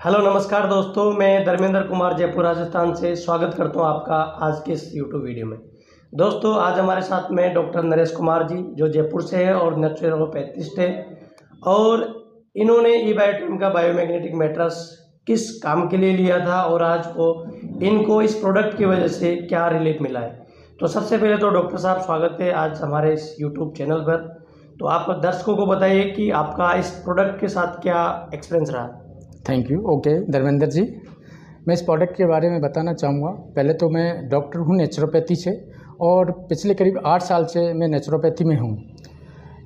Hello नमस्कार दोस्तों, मैं धर्मेंद्र कुमार जयपुर राजस्थान से स्वागत करता हूं आपका आज के इस यूट्यूब वीडियो में। दोस्तों आज हमारे साथ में डॉक्टर नरेश कुमार जी जो जयपुर से है और नेचुरोपैथिस्ट है, और इन्होंने ई-बायोटिन का बायोमैग्नेटिक मैट्रेस किस काम के लिए लिया था और आज को इनको इस प्रोडक्ट की वजह से क्या रिलीफ मिला है। तो सबसे पहले तो डॉक्टर साहब स्वागत है आज हमारे इस यूट्यूब चैनल पर। तो आप दर्शकों को बताइए कि आपका इस प्रोडक्ट के साथ क्या एक्सपीरियंस रहा। Thank you. Okay Dharmendra ji, मैं इस प्रोडक्ट के बारे में बताना चाहूँगा। पहले तो मैं डॉक्टर हूँ नेचुरोपैथी से, और पिछले करीब 8 साल से मैं नेचुरोपैथी में हूँ।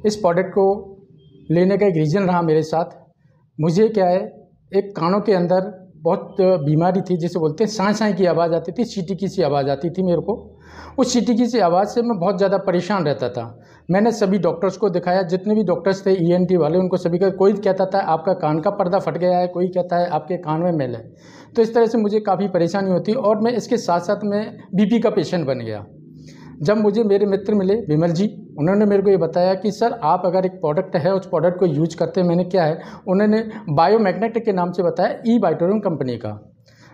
इस प्रोडक्ट को लेने का एक रीज़न रहा मेरे साथ। मुझे क्या है, एक कानों के अंदर बहुत बीमारी थी जिसे बोलते हैं साँय साँय की आवाज़ आती थी, सीटी सी आवाज़ आती थी मेरे को। उस सीटी सी आवाज़ से मैं बहुत ज़्यादा परेशान रहता था। मैंने सभी डॉक्टर्स को दिखाया, जितने भी डॉक्टर्स थे ईएनटी वाले, उनको सभी का कोई कहता था आपका कान का पर्दा फट गया है, कोई कहता है आपके कान में मैल है। तो इस तरह से मुझे काफ़ी परेशानी होती, और मैं इसके साथ साथ मैं बीपी का पेशेंट बन गया। जब मुझे मेरे मित्र मिले विमल जी, उन्होंने मेरे को ये बताया कि सर आप अगर एक प्रोडक्ट है उस प्रोडक्ट को यूज करते हैं। मैंने क्या है, उन्होंने बायोमैग्नेटिक के नाम से बताया, ई-बायोटिन कंपनी का।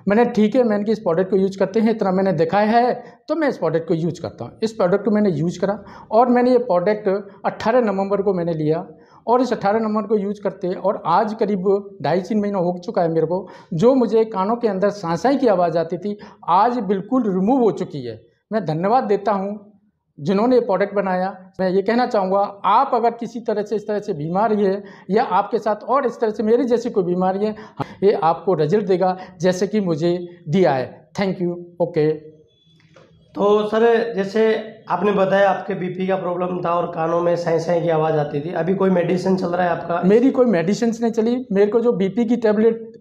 मैंने ठीक है, मैंने कि इस प्रोडक्ट को यूज करते हैं, इतना मैंने दिखाया है तो मैं इस प्रोडक्ट को यूज करता हूँ। इस प्रोडक्ट को मैंने यूज करा, और मैंने ये प्रोडक्ट 18 नवंबर को मैंने लिया, और इस 18 नवंबर को यूज करते और आज करीब 2.5-3 महीना हो चुका है मेरे को। जो मुझे कानों के अंदर साँसाई की आवाज़ आती थी, आज बिल्कुल रिमूव हो चुकी है। मैं धन्यवाद देता हूँ जिन्होंने ये प्रोडक्ट बनाया। मैं ये कहना चाहूँगा, आप अगर किसी तरह से इस तरह से बीमारी है, या आपके साथ और इस तरह से मेरी जैसी कोई बीमारी है, ये आपको रिजल्ट देगा जैसे कि मुझे दिया है। Thank you. ओके। तो सर जैसे आपने बताया आपके बीपी का प्रॉब्लम था और कानों में साँय साँय की आवाज़ आती थी, अभी कोई मेडिसिन चल रहा है आपका? मेरी कोई मेडिसिन नहीं चली। मेरे को जो बीपी की टैबलेट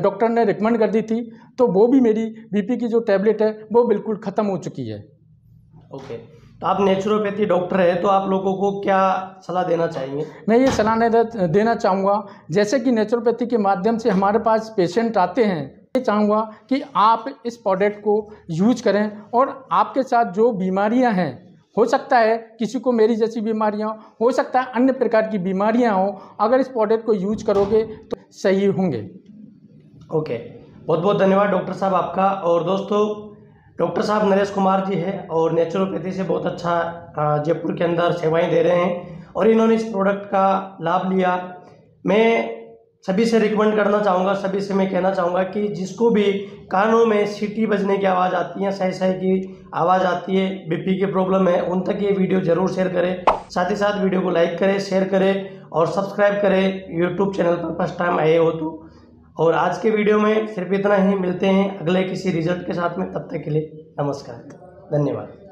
डॉक्टर ने रिकमेंड कर दी थी, तो वो भी मेरी बीपी की जो टैबलेट है वो बिल्कुल ख़त्म हो चुकी है। ओके, तो आप नेचुरोपैथी डॉक्टर है, तो आप लोगों को क्या सलाह देना चाहेंगे? मैं ये सलाह देना चाहूँगा, जैसे कि नेचुरोपैथी के माध्यम से हमारे पास पेशेंट आते हैं, ये चाहूँगा कि आप इस प्रोडक्ट को यूज करें, और आपके साथ जो बीमारियां हैं, हो सकता है किसी को मेरी जैसी बीमारियां हो सकता है अन्य प्रकार की बीमारियां हो, अगर इस प्रोडक्ट को यूज करोगे तो सही होंगे। ओके, बहुत बहुत धन्यवाद डॉक्टर साहब आपका। और दोस्तों डॉक्टर साहब नरेश कुमार जी हैं और नेचुरोपैथी से बहुत अच्छा जयपुर के अंदर सेवाएं दे रहे हैं, और इन्होंने इस प्रोडक्ट का लाभ लिया। मैं सभी से रिकमेंड करना चाहूँगा, सभी से मैं कहना चाहूँगा कि जिसको भी कानों में सीटी बजने की आवाज़ आती है, साय साय की आवाज़ आती है, बीपी की प्रॉब्लम है, उन तक ये वीडियो ज़रूर शेयर करें। साथ ही साथ वीडियो को लाइक करें, शेयर करें और सब्सक्राइब करें यूट्यूब चैनल पर फर्स्ट टाइम आए हो तो। और आज के वीडियो में सिर्फ इतना ही, मिलते हैं अगले किसी रिजल्ट के साथ में, तब तक के लिए नमस्कार, धन्यवाद।